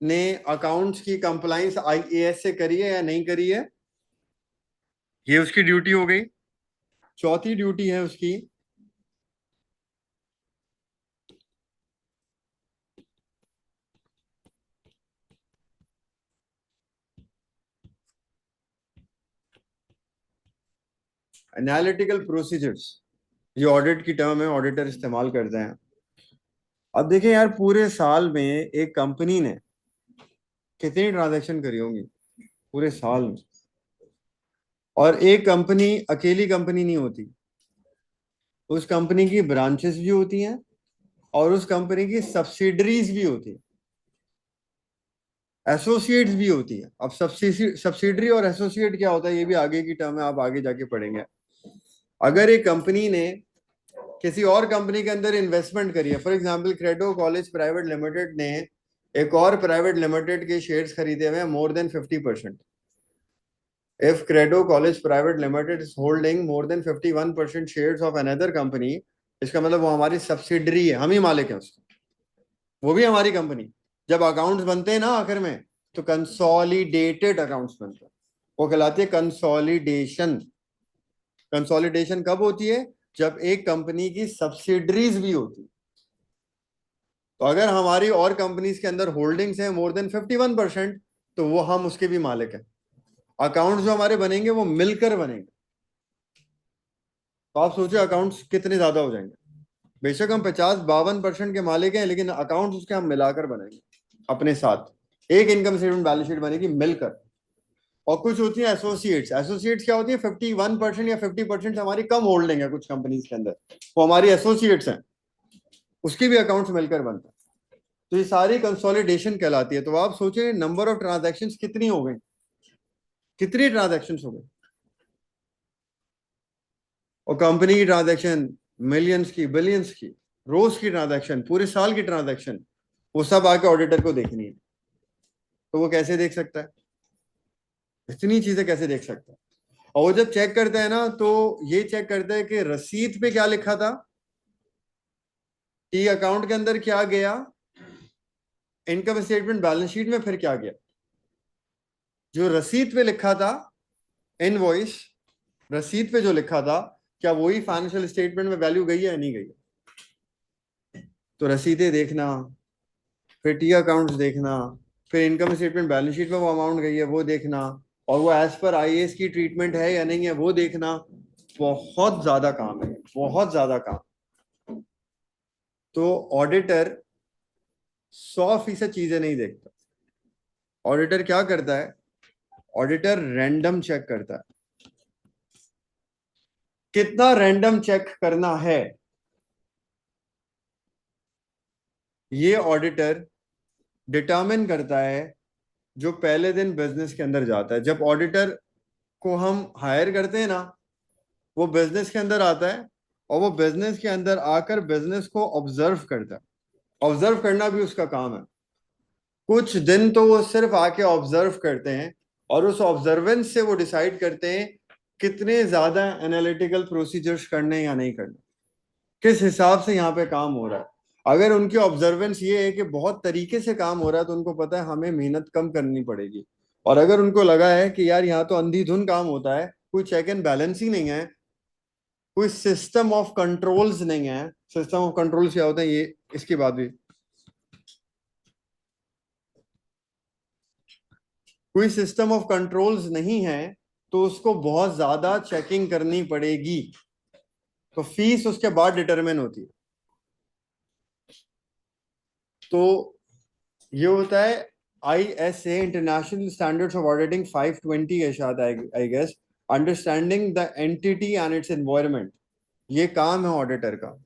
ने अकाउंट्स की कंप्लाइंस आईएएस से करी है या नहीं करी है, ये उसकी ड्यूटी हो गई। चौथी ड्यूटी है उसकी एनालिटिकल प्रोसीजर्स। ये ऑडिट की टर्म है, ऑडिटर इस्तेमाल करते हैं। अब देखें यार, पूरे साल में एक कंपनी ने कितनी ट्रांजैक्शन करी होंगी पूरे साल में। और एक कंपनी अकेली कंपनी नहीं होती, उस कंपनी की ब्रांचेस भी होती हैं और उस कंपनी की सब्सिडरीज भी होती है, एसोसिएट्स भी होती है। अब सब्सिडरी और एसोसिएट क्या होता है ये भी आगे की टर्म है, आप आगे जाके पढ़ेंगे। अगर एक कंपनी ने किसी और कंपनी के अंदर इन्वेस्टमेंट करी है, for example credo college private limited ने एक और प्राइवेट लिमिटेड के शेयर्स खरीदे हुए हैं more than 50%. If Credo College Private Limited is holding more than 51% shares of another company, इसका मतलब वो हमारी सब्सिडरी है, हम ही मालिक हैं उसके, वो भी हमारी कंपनी. जब अकाउंट्स बनते हैं ना आखिर में, तो कंसोलिडेटेड अकाउंट्स बनते हैं, वो कहलाती है कंसोलिडेशन. कंसोलिडेशन कब होती है? जब एक कंपनी की सब्सिडरीज भी होती है. तो अगर हमारी और कंपनीज के अंदर होल्डिंग्स हैं मोर देन 51%, तो वो हम उसके भी मालिक हैं. अकाउंट्स जो हमारे बनेंगे वो मिलकर बनेंगे. तो आप सोचिए अकाउंट्स कितने ज्यादा हो जाएंगे. बेशक हम 50-52% के मालिक हैं, लेकिन अकाउंट्स उसके हम मिलाकर बनाएंगे अपने साथ. एक इनकम स्टेटमेंट बैलेंस शीट बनेगी मिलकर. और कुछ होती है एसोसिएट्स. एसोसिएट्स क्या होती है? 51% या 50% हमारी कम होल्डिंग है कुछ कंपनीज के अंदर, वो हमारी एसोसिएट्स हैं, उसकी भी अकाउंट्स मिलकर बनता है. तो ये सारी कंसोलिडेशन कहलाती है. तो आप सोचिए नंबर ऑफ ट्रांजैक्शंस कितनी हो गई, कितनी ट्रांजैक्शंस हो गई. और कंपनी की ट्रांजैक्शन मिलियंस की, बिलियंस की, रोज की ट्रांजैक्शन, पूरे साल की ट्रांजैक्शन, वो सब आके ऑडिटर को देखनी है. तो वो कैसे देख सकता है? इतनी चीजें कैसे देख सकता है? और वो जब चेक करता है ना, तो ये चेक करता है कि रसीद पे क्या लिखा था, कि अकाउंट के अंदर क्या गया, इनकम स्टेटमेंट बैलेंस शीट में फिर क्या गया. जो रसीद पे लिखा था, इनवॉइस, रसीद पे जो लिखा था, क्या वही फाइनेंशियल स्टेटमेंट में वैल्यू गई है या नहीं गई है. तो रसीदें देखना, फिर टी अकाउंट्स देखना, फिर इनकम स्टेटमेंट बैलेंस शीट में वो अमाउंट गई है वो देखना, और वो एज पर आईएएस की ट्रीटमेंट है या नहीं है वो देखना. बहुत ज्यादा काम है, बहुत ज्यादा काम. तो ऑडिटर 100% चीजें नहीं देखता. ऑडिटर क्या करता है? ऑडिटर रैंडम चेक करता है. कितना रैंडम चेक करना है, ये ऑडिटर डिटरमिन करता है जो पहले दिन बिजनेस के अंदर जाता है. जब ऑडिटर को हम हायर करते हैं ना, वो बिजनेस के अंदर आता है, और वो बिजनेस के अंदर आकर बिजनेस को ऑब्जर्व करता है. ऑब्जर्व करना भी उसका काम है. कुछ दिन तो वो सिर्फ आके ऑब्जर्व करते हैं, और उस ऑब्जर्वेंस से वो डिसाइड करते हैं कितने ज्यादा एनालिटिकल प्रोसीजर्स करने या नहीं करने, किस हिसाब से यहाँ पे काम हो रहा है. अगर उनकी ऑब्जर्वेंस ये है कि बहुत तरीके से काम हो रहा है, तो उनको पता है हमें मेहनत कम करनी पड़ेगी. और अगर उनको लगा है कि यार यहाँ तो अंधाधुंध काम होता है, कोई चेक एंड बैलेंस ही नहीं है, कोई सिस्टम ऑफ कंट्रोल्स नहीं है. सिस्टम ऑफ कंट्रोल्स क्या होता है, ये इसकी बात भी, कोई सिस्टम ऑफ कंट्रोल्स नहीं है, तो उसको बहुत ज्यादा चेकिंग करनी पड़ेगी. तो फीस उसके बाद डिटरमिन होती है. तो ये होता है ISA, international standards of auditing 520 है शायद, I guess. Understanding the entity and its environment, ये काम है ऑडिटर का.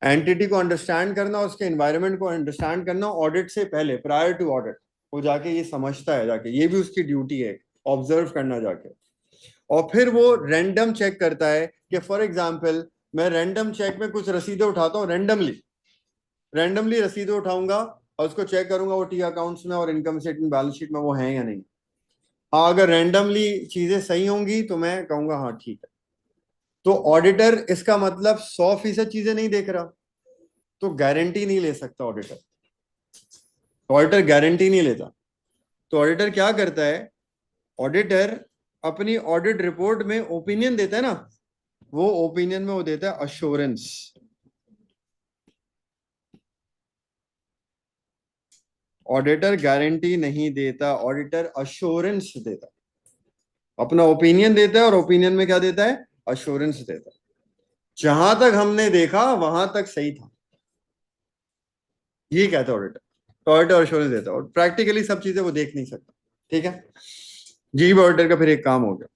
एंटिटी को अंडरस्टैंड करना, उसके एनवायरनमेंट को अंडरस्टैंड करना, ऑडिट से पहले, प्रायर टू ऑडिट वो जाके ये समझता है जाके, ये भी उसकी ड्यूटी है, ऑब्जर्व करना जाके. और फिर वो रैंडम चेक करता है कि फॉर एग्जाम्पल मैं रैंडम चेक में कुछ रसीदें उठाता हूँ, रैंडमली रैंडमली रसीदें उठाऊंगा, और उसको चेक करूंगा वो टी अकाउंट्स में और इनकम स्टेटमेंट बैलेंस शीट में वो हैं या नहीं. हाँ, अगर रैंडमली चीजें सही होंगी तो मैं कहूंगा हाँ ठीक है. तो ऑडिटर इसका मतलब 100% चीजें नहीं देख रहा, तो गारंटी नहीं ले सकता ऑडिटर. ऑडिटर गारंटी नहीं लेता. तो ऑडिटर क्या करता है? ऑडिटर अपनी ऑडिट रिपोर्ट में ओपिनियन देता है ना, वो ओपिनियन में वो देता है अश्योरेंस. ऑडिटर गारंटी नहीं देता, ऑडिटर अश्योरेंस देता है. अपना ओपिनियन देता है, और ओपिनियन में क्या देता है? अश्योरेंस देता है. जहां तक हमने देखा वहां तक सही था, ये कहता है ऑडिटर. तो ऑडिटर अश्योरेंस देता है, और प्रैक्टिकली सब चीजें वो देख नहीं सकता. ठीक है, जी ऑडिटर का फिर एक काम हो गया.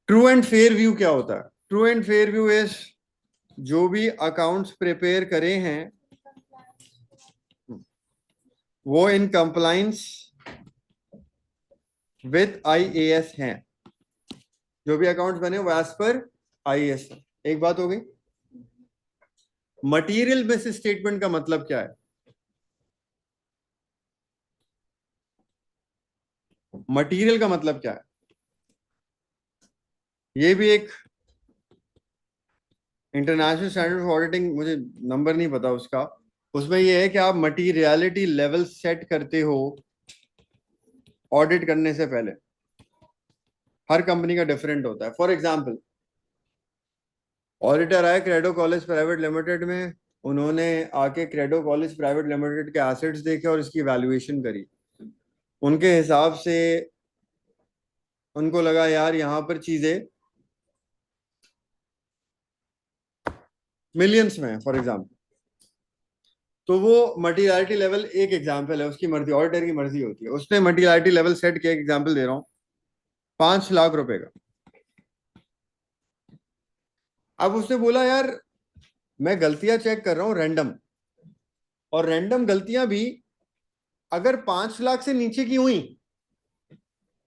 ट्रू एंड फेयर व्यू क्या होता है? True and fair view is, जो भी अकाउंट्स प्रिपेयर करे हैं वो इन कंप्लाइंस विथ IAS हैं. जो भी अकाउंट्स बने वो एज पर आईएएस। एक बात हो गई। मटीरियल मिस स्टेटमेंट का मतलब क्या है? मटीरियल का मतलब क्या है? ये भी एक इंटरनेशनल स्टैंडर्ड ऑफ ऑडिटिंग, मुझे नंबर नहीं पता उसका, उसमें ये है कि आप मटीरियलिटी लेवल सेट करते हो ऑडिट करने से पहले। हर कंपनी का डिफरेंट होता है। फॉर एग्जांपल, ऑडिटर आए क्रेडो कॉलेज प्राइवेट लिमिटेड में, उन्होंने आके क्रेडो कॉलेज प्राइवेट लिमिटेड के एसेट्स देखे और इसकी वैल्यूएशन करी। उनके हिसाब से उनको लगा यार यहाँ पर चीजें मिलियंस में है फॉर एग्जांपल। तो वो मटीरियलिटी लेवल एक एग्जांपल है, उसकी मर्जी, ऑडिटर की मर्जी होती है। उसने मटीरियलिटी लेवल सेट किया, एग्जांपल दे रहा हूँ, 5 लाख रुपए का। अब उसने बोला यार मैं गलतियां चेक कर रहा हूं रैंडम, और रैंडम गलतियां भी अगर 5 लाख से नीचे की हुई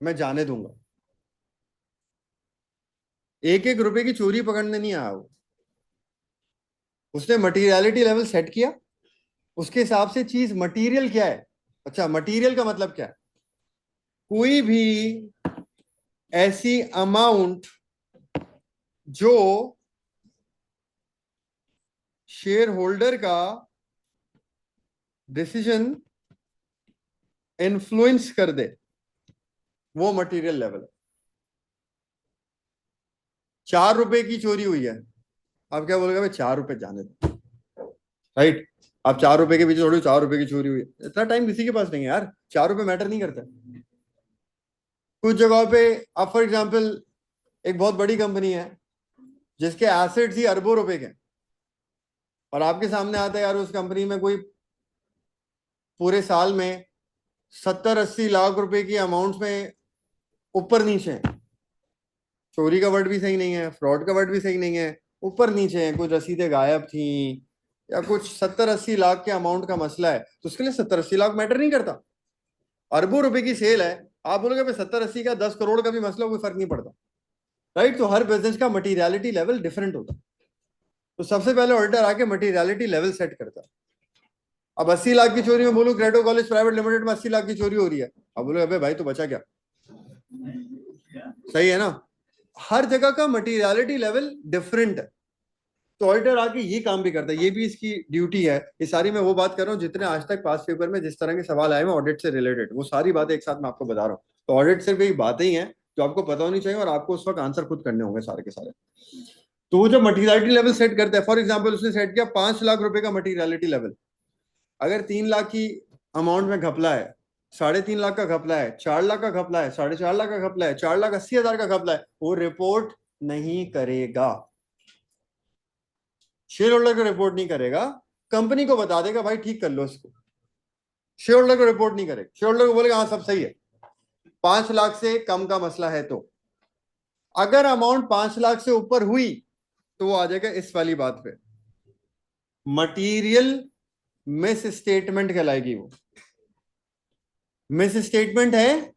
मैं जाने दूंगा। एक एक रुपए की चोरी पकड़ने नहीं आया वो। उसने मटीरियलिटी लेवल सेट किया, उसके हिसाब से चीज मटीरियल क्या है। अच्छा, मटीरियल का मतलब क्या है? कोई भी ऐसी अमाउंट जो शेयर होल्डर का डिसीजन इन्फ्लुएंस कर दे, वो मटीरियल लेवल है। 4 रुपए की चोरी हुई है, आप क्या बोलोगे? भाई 4 रुपए जाने दो, राइट? आप 4 रुपए के पीछे थोड़ी 4 रुपए की चोरी हुई है। इतना टाइम किसी के पास नहीं है यार, 4 रुपए मैटर नहीं करता। कुछ जगहों पे, आप फॉर एग्जांपल, एक बहुत बड़ी कंपनी है जिसके एसेट्स ही अरबों रुपए के, और आपके सामने आता है यार उस कंपनी में कोई पूरे साल में 70-80 लाख रुपए की अमाउंट में ऊपर नीचे है। चोरी का वर्ड भी सही नहीं है, फ्रॉड का वर्ड भी सही नहीं है, ऊपर नीचे है, कुछ रसीदें गायब थी, या कुछ 70-80 लाख के अमाउंट का मसला है, तो उसके लिए 70-80 लाख मैटर नहीं करता। अरबों रुपए की सेल है, आप बोलोगे 70-80 का 10 करोड़ का भी मसला, कोई फर्क नहीं पड़ता, राइट? तो हर बिजनेस का मटीरियलिटी लेवल डिफरेंट होता है। तो सबसे पहले ऑडिटर आके मटीरियलिटी लेवल सेट करता है। अब 80 लाख की चोरी में बोलूं क्रेडो कॉलेज प्राइवेट लिमिटेड में 80 लाख की चोरी हो रही है, अब बोलो अबे भाई तो बचा क्या? सही है ना? हर जगह का मटीरियलिटी लेवल डिफरेंट है। तो ऑडिटर आके ये काम भी करता है, ये भी इसकी ड्यूटी है। ये सारी मैं वो बात कर रहा हूँ जितने आज तक पास पेपर में जिस तरह के सवाल आए हैं ऑडिट से रिलेटेड, वो सारी बातें एक साथ मैं आपको बता रहा हूँ। तो ऑडिट सिर्फ यही बातें ही हैं जो आपको पता होनी चाहिए, और आपको उस वक्त आंसर खुद करने होंगे सारे के सारे। तो वो जब मटीरियलिटी लेवल सेट करता है, फॉर एग्जाम्पल उसने सेट किया 5 लाख रुपए का मटीरियलिटी लेवल। अगर 3 लाख की अमाउंट में घपला है, 3.5 लाख का घपला है, 4 लाख का घपला है, 4.5 लाख का घपला है, 4,80,000 का घपला है, वो रिपोर्ट नहीं करेगा। शेयर होल्डर को रिपोर्ट नहीं करेगा, कंपनी को बता देगा भाई ठीक कर लो इसको। शेयर होल्डर को रिपोर्ट नहीं करेगा, शेयर होल्डर को बोलेगा हाँ सब सही है। 5 लाख से कम का मसला है तो, अगर अमाउंट 5 लाख से ऊपर हुई तो वो आ जाएगा इस वाली बात पे, मटीरियल मिस स्टेटमेंट कहलाएगी वो। मिस स्टेटमेंट है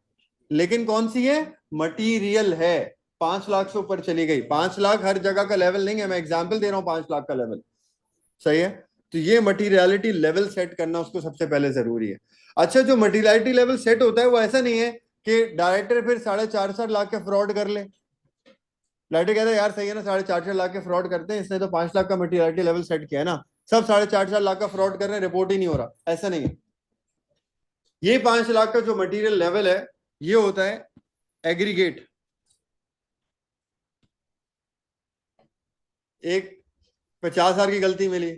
लेकिन कौन सी है? मटीरियल है। 5 लाख से ऊपर चली गई, 5 लाख हर जगह का लेवल नहीं है, मैं एग्जाम्पल दे रहा हूं 5 लाख का लेवल, सही है? तो ये मटीरियलिटी लेवल सेट करना उसको सबसे पहले जरूरी है। अच्छा, जो मटीरियलिटी लेवल सेट होता है वो ऐसा नहीं है कि डायरेक्टर फिर 4.5 लाख के फ्रॉड कर ले। डायरेक्टर कहता है यार सही है ना, 4.5 लाख के फ्रॉड करते हैं, इसने तो 5 लाख का मटीरियलिटी लेवल सेट किया है ना, सब 4.5 लाख का फ्रॉड कर रहे हैं, रिपोर्ट ही नहीं हो रहा, ऐसा नहीं है। ये 5 लाख का जो मटीरियल लेवल है ये होता है एग्रीगेट। एक 50,000 की गलती मिली,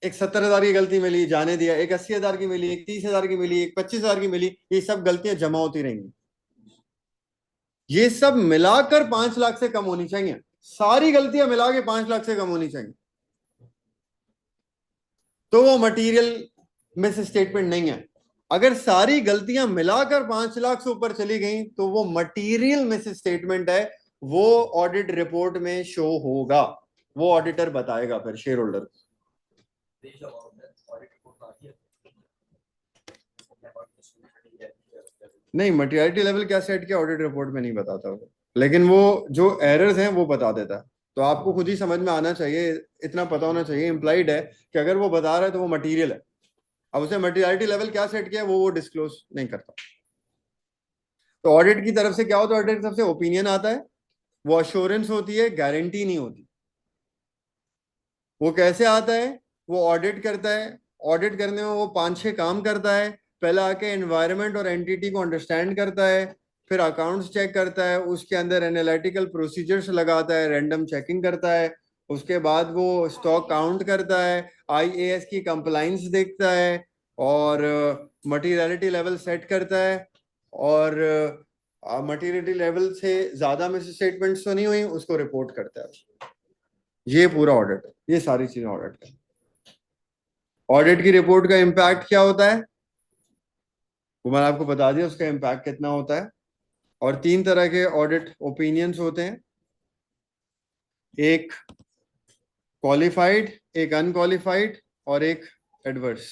एक 70,000 की गलती मिली, जाने दिया, एक 80,000 की मिली, एक 30,000 की मिली, एक 25,000 की मिली, ये सब गलतियां जमा होती रहेंगी। ये सब मिलाकर 5 लाख से कम होनी चाहिए, सारी गलतियां मिला के 5 लाख से कम होनी चाहिए, तो वो मटीरियल मिस स्टेटमेंट नहीं है। अगर सारी गलतियां मिलाकर 5 लाख से ऊपर चली गई तो वो मटीरियल मिस स्टेटमेंट है, वो ऑडिट रिपोर्ट में शो होगा, वो ऑडिटर बताएगा फिर शेयर होल्डर। नहीं, मटीरियलिटी लेवल क्या सेट किया ऑडिट रिपोर्ट में नहीं बताता वो। लेकिन वो जो एरर्स हैं वो बता देता है। तो आपको खुद ही समझ में आना चाहिए, इतना पता होना चाहिए, इम्प्लाइड है कि अगर वो बता रहा है तो वो मटीरियल है। अब उसे मटीरियलिटी लेवल क्या सेट किया है वो डिस्क्लोज नहीं करता। तो ऑडिट की तरफ से क्या होता है? ऑडिट की तरफ से ओपिनियन आता है, वो अश्योरेंस होती है, गारंटी नहीं होती। वो कैसे आता है? वो ऑडिट करता है। ऑडिट करने में वो 5-6 काम करता है। पहले आके एनवायरनमेंट और एंटिटी को अंडरस्टैंड करता है, फिर अकाउंट्स चेक करता है, उसके अंदर एनालिटिकल प्रोसीजर्स लगाता है, रैंडम चेकिंग करता है, उसके बाद वो स्टॉक काउंट करता है, आईएएस की कंप्लाइंस देखता है, और मटीरियलिटी लेवल सेट करता है, और मटीरियलिटी लेवल से ज्यादा मिस स्टेटमेंट्स तो नहीं हुई उसको रिपोर्ट करता है। ये पूरा ऑडिट है, ये सारी चीजें ऑडिट है। ऑडिट की रिपोर्ट का इम्पैक्ट क्या होता है वो मैंने आपको बता दिया, उसका इम्पैक्ट कितना होता है। और 3 तरह के ऑडिट ओपिनियंस होते हैं, एक क्वालिफाइड, एक अनक्वालिफाइड, और एक एडवर्स।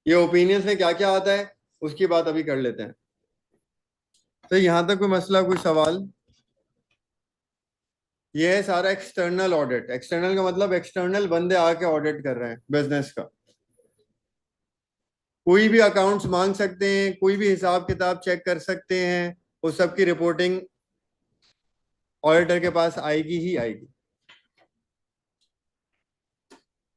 ये ओपिनियंस में क्या क्या आता है उसकी बात अभी कर लेते हैं। तो यहां तक कोई मसला, कोई सवाल? ये है सारा एक्सटर्नल ऑडिट। एक्सटर्नल का मतलब एक्सटर्नल बंदे आके ऑडिट कर रहे हैं बिजनेस का। कोई भी अकाउंट्स मांग सकते हैं, कोई भी हिसाब किताब चेक कर सकते हैं, उस सब की रिपोर्टिंग ऑडिटर के पास आएगी ही आएगी।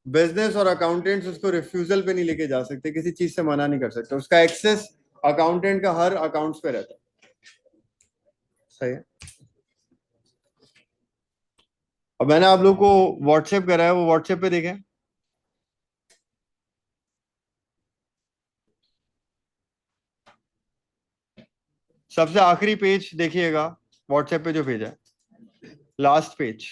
बिजनेस और अकाउंटेंट्स उसको रिफ्यूजल पे नहीं लेके जा सकते, किसी चीज से मना नहीं कर सकते, उसका एक्सेस अकाउंटेंट का हर अकाउंट्स पे रहता है। सही है। अब मैंने आप लोग को व्हाट्सएप करा है, वो व्हाट्सएप पे देखें। सबसे आखिरी पेज देखिएगा व्हाट्सएप पे जो भेजा है, लास्ट पेज।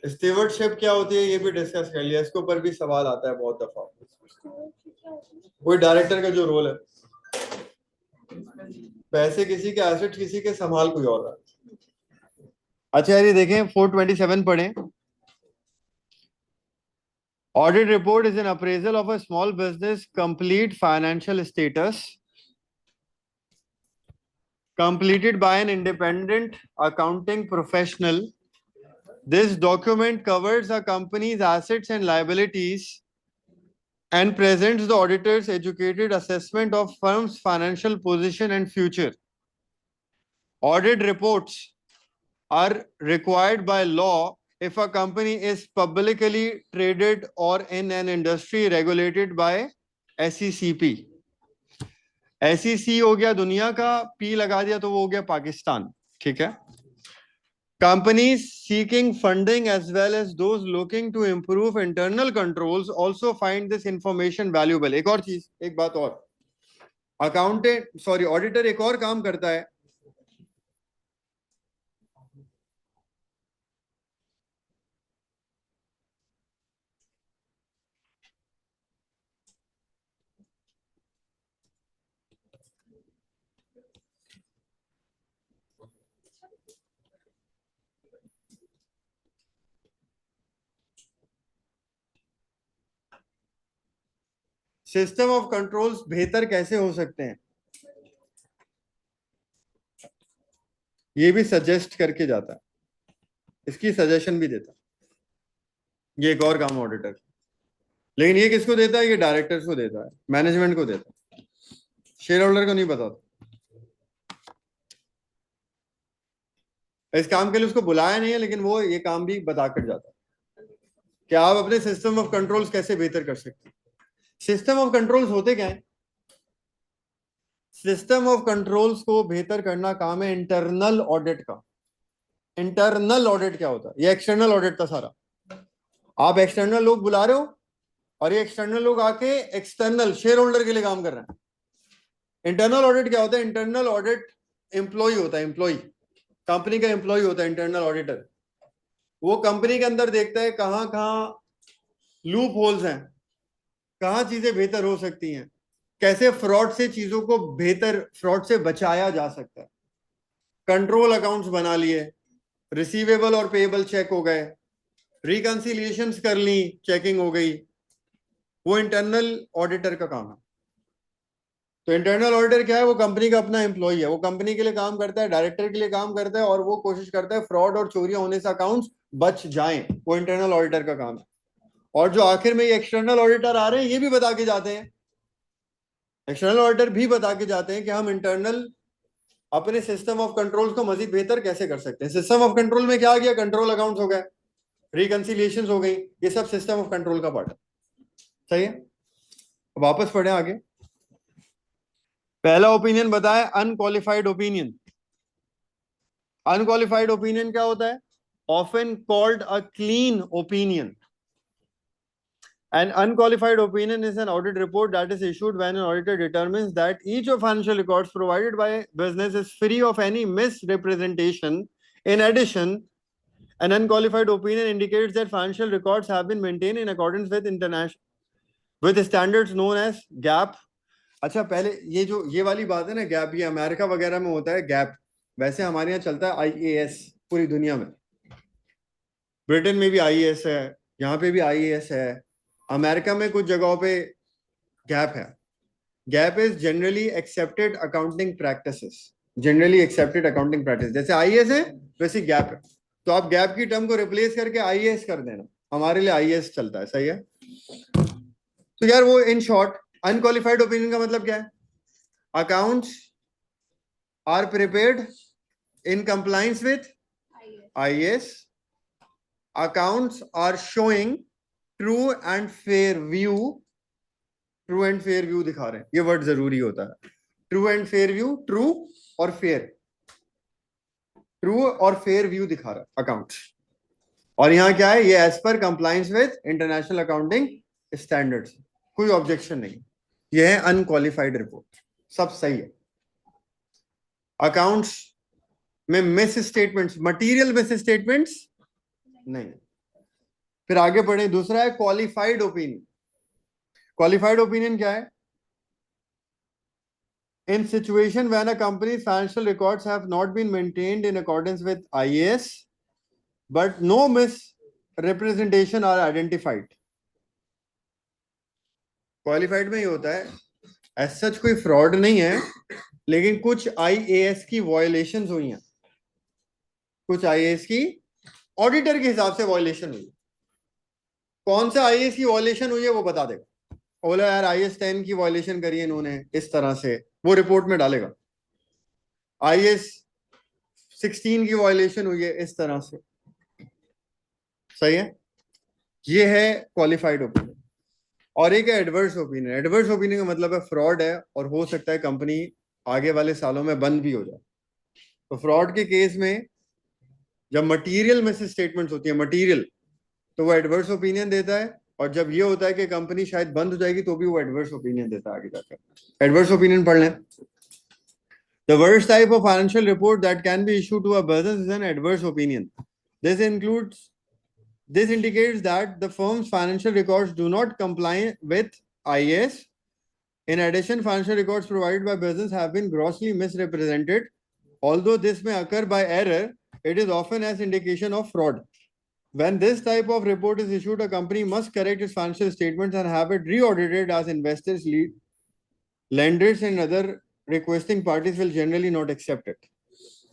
स्टीवर्डशिप क्या होती है ये भी डिस्कस कर लिया, इसके ऊपर भी सवाल आता है बहुत दफा। कोई डायरेक्टर का जो रोल है, पैसे किसी के, एसेट किसी के, संभाल कोई और रहा है। अच्छा यार ये देखें 427 पढ़ें। Audit report is an appraisal of a small business complete financial status completed by an independent accounting professional. This document covers a company's assets and liabilities and presents the auditor's educated assessment of firm's financial position and future. Audit reports are required by law if a company is publicly traded or in an industry regulated by SECP. SEC हो गया दुनिया का, P लगा दिया तो वो हो गया पाकिस्तान। ठीक है। Companies seeking funding as well as those looking to improve internal controls also find this information valuable. एक और चीज, एक बात और, अकाउंटेंट सॉरी ऑडिटर एक और काम करता है। सिस्टम ऑफ कंट्रोल्स बेहतर कैसे हो सकते हैं ये भी सजेस्ट करके जाता है, इसकी सजेशन भी देता है। ये एक और काम ऑडिटर, लेकिन ये किसको देता है? ये डायरेक्टर्स को देता है, मैनेजमेंट को देता है, शेयर होल्डर को नहीं बताता। इस काम के लिए उसको बुलाया नहीं है, लेकिन वो ये काम भी बता कर जाता है कि आप अपने सिस्टम ऑफ कंट्रोल्स कैसे बेहतर कर सकते हैं। सिस्टम ऑफ कंट्रोल्स होते क्या है? सिस्टम ऑफ कंट्रोल्स को बेहतर करना काम है इंटरनल ऑडिट का। इंटरनल ऑडिट क्या होता है? ये एक्सटर्नल ऑडिट था सारा। आप एक्सटर्नल लोग बुला रहे हो और ये एक्सटर्नल लोग आके एक्सटर्नल शेयर होल्डर के लिए काम कर रहे हैं। इंटरनल ऑडिट क्या होता है? इंटरनल ऑडिट एम्प्लॉय होता है, एम्प्लॉय कंपनी का एम्प्लॉय होता है इंटरनल ऑडिटर। वो कंपनी के अंदर देखता है कहाँ कहाँ लूप होल्स हैं, कहाँ चीजें बेहतर हो सकती हैं, कैसे फ्रॉड से चीजों को बेहतर, फ्रॉड से बचाया जा सकता है। कंट्रोल अकाउंट्स बना लिए, रिसीवेबल और पेएबल चेक हो गए, रिकंसिलिएशंस कर ली, चेकिंग हो गई, वो इंटरनल ऑडिटर का काम है। तो इंटरनल ऑडिटर क्या है? वो कंपनी का अपना एम्प्लॉय है, वो कंपनी के लिए काम करता है, डायरेक्टर के लिए काम करता है, और वो कोशिश करता है फ्रॉड और चोरियां होने से अकाउंट्स बच जाएं। वो इंटरनल ऑडिटर का काम है। और जो आखिर में ये एक्सटर्नल ऑडिटर आ रहे हैं, ये भी बता के जाते हैं, एक्सटर्नल ऑडिटर भी बता के जाते हैं कि हम इंटरनल अपने सिस्टम ऑफ कंट्रोल को मजीद बेहतर कैसे कर सकते हैं। सिस्टम ऑफ कंट्रोल में क्या आ गया? कंट्रोल अकाउंट्स हो गए, रिकंसिलिएशन हो गई, ये सब सिस्टम ऑफ कंट्रोल का पार्ट है। सही है, वापस पढ़े आगे। पहला ओपिनियन बताए, अनक्वालिफाइड ओपिनियन। अनक्वालिफाइड ओपिनियन क्या होता है? Often called a clean opinion. An unqualified opinion is an audit report that is issued when an auditor determines that each of financial records provided by business is free of any misrepresentation. In addition, an unqualified opinion indicates that financial records have been maintained in accordance with with standards known as GAAP. अच्छा, पहले ये वाली बात है ना, gap, ये America वगैरह में होता है गैप, वैसे हमारे यहाँ चलता है IAS पूरी दुनिया में। ब्रिटेन में भी IAS है, यहाँ पे भी IAS है, अमेरिका में कुछ जगहों पे गैप है। Gap is generally accepted accounting practices, generally accepted accounting practice. जैसे IAS है वैसे गैप है, तो आप गैप की टर्म को रिप्लेस करके IAS कर देना, हमारे लिए IAS चलता है। सही है। तो यार वो इन शॉर्ट अनक्वालिफाइड ओपिनियन का मतलब क्या है? Accounts are prepared in compliance with IAS. Accounts are showing true and fair view. True and fair view दिखा रहे हैं, ये वर्ड जरूरी होता है। True and fair view, true और फेयर, ट्रू और फेयर व्यू दिखा रहा है अकाउंट। और यहाँ क्या है? ये एज पर compliance with international accounting standards, कोई ऑब्जेक्शन नहीं। ये है अनक्वालिफाइड रिपोर्ट, सब सही है। अकाउंट्स में miss statements, material miss statements नहीं। फिर आगे बढ़े, दूसरा है क्वालिफाइड ओपिनियन। क्वालिफाइड ओपिनियन क्या है? In situation when a company's financial records have not been maintained in accordance with IAS, but no misrepresentation are identified. Qualified में ये होता है, एज सच कोई फ्रॉड नहीं है, लेकिन कुछ IAS की वायलेशंस हुई हैं, कुछ IAS की ऑडिटर के हिसाब से वायलेशन हुई। कौन सा IAS की वायलेशन हुई है वो बता देगा। बोला यार IAS 10 की वायलेशन करी है इन्होंने इस तरह से, वो रिपोर्ट में डालेगा। IAS 16 की वायलेशन हुई है इस तरह से। सही है, ये है क्वालिफाइड ओपिनियन। और एक है एडवर्स ओपिनियन। एडवर्स ओपिनियन का मतलब है फ्रॉड है और हो सकता है कंपनी आगे वाले सालों में बंद भी हो जाए। तो फ्रॉड के केस में जब मटीरियल मिस स्टेटमेंट्स होती है, मटीरियल, तो वो एडवर्स ओपिनियन देता है। और जब ये होता है कि कंपनी शायद बंद हो जाएगी, तो भी वो एडवर्स ओपिनियन देता है आगे जाकर। एडवर्स ओपिनियन पढ़ लें। The worst type of financial report that can be issued to a business is an adverse opinion. This indicates that the firm's financial records do not comply with IAS. In addition, financial records provided by business have been grossly misrepresented. Although this may occur by error, it is often as indication of fraud. When this type of report is issued, a company must correct its financial statements and have it re-audited, as investors, lenders and other requesting parties will generally not accept it.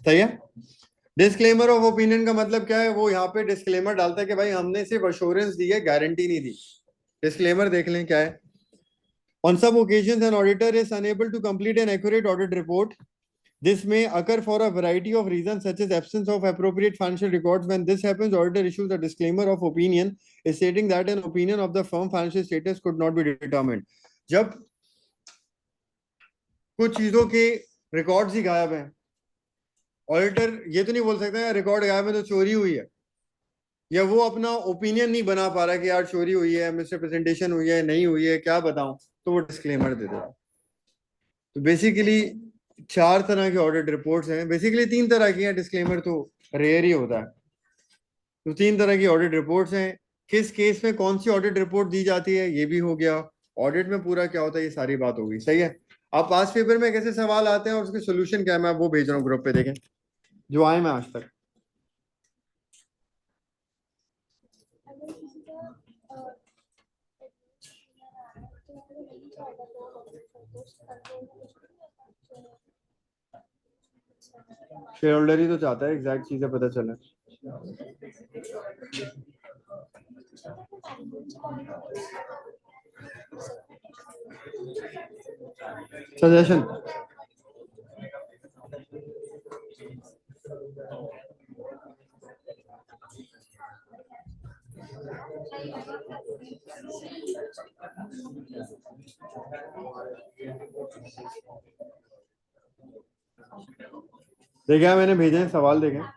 सही है। Disclaimer of opinion का मतलब क्या है? वो यहाँ पे disclaimer डालता है कि भाई हमने सिर्फ अश्योरेंस दी है, गारंटी नहीं दी। डिस्क्लेमर देख लें क्या है। On some occasions, an auditor is unable to complete an accurate audit report. This may occur for a variety of reasons, such as absence of appropriate financial records. When this happens, auditor issues a disclaimer of opinion, stating that an opinion of the firm financial status could not be determined. जब कुछ चीजों के records ही गायब हैं, auditor ये तो नहीं बोल सकता रिकॉर्ड गायब है तो चोरी हुई है, या वो अपना ओपिनियन नहीं बना पा रहा कि यार चोरी हुई है, मिसरिप्रेजेंटेशन हुई है, नहीं हुई है, क्या बताऊं, तो वो डिस्क्लेमर दे देगा। तो बेसिकली 4 तरह के ऑडिट रिपोर्ट्स हैं, बेसिकली 3 तरह की हैं, डिस्क्लेमर तो रेयर ही होता है। तो 3 तरह की ऑडिट रिपोर्ट्स हैं। किस केस में कौन सी ऑडिट रिपोर्ट दी जाती है ये भी हो गया, ऑडिट में पूरा क्या होता है ये सारी बात होगी। सही है। अब पास पेपर में कैसे सवाल आते हैं और उसके सोल्यूशन क्या है, मैं वो भेज रहा हूँ ग्रुप पे, देखें जो आए मैं आज तक। शेयर होल्डर ही तो चाहता है एग्जैक्ट चीजें पता चले। सजेशन, देखा मैंने भेजे हैं सवाल, देखें।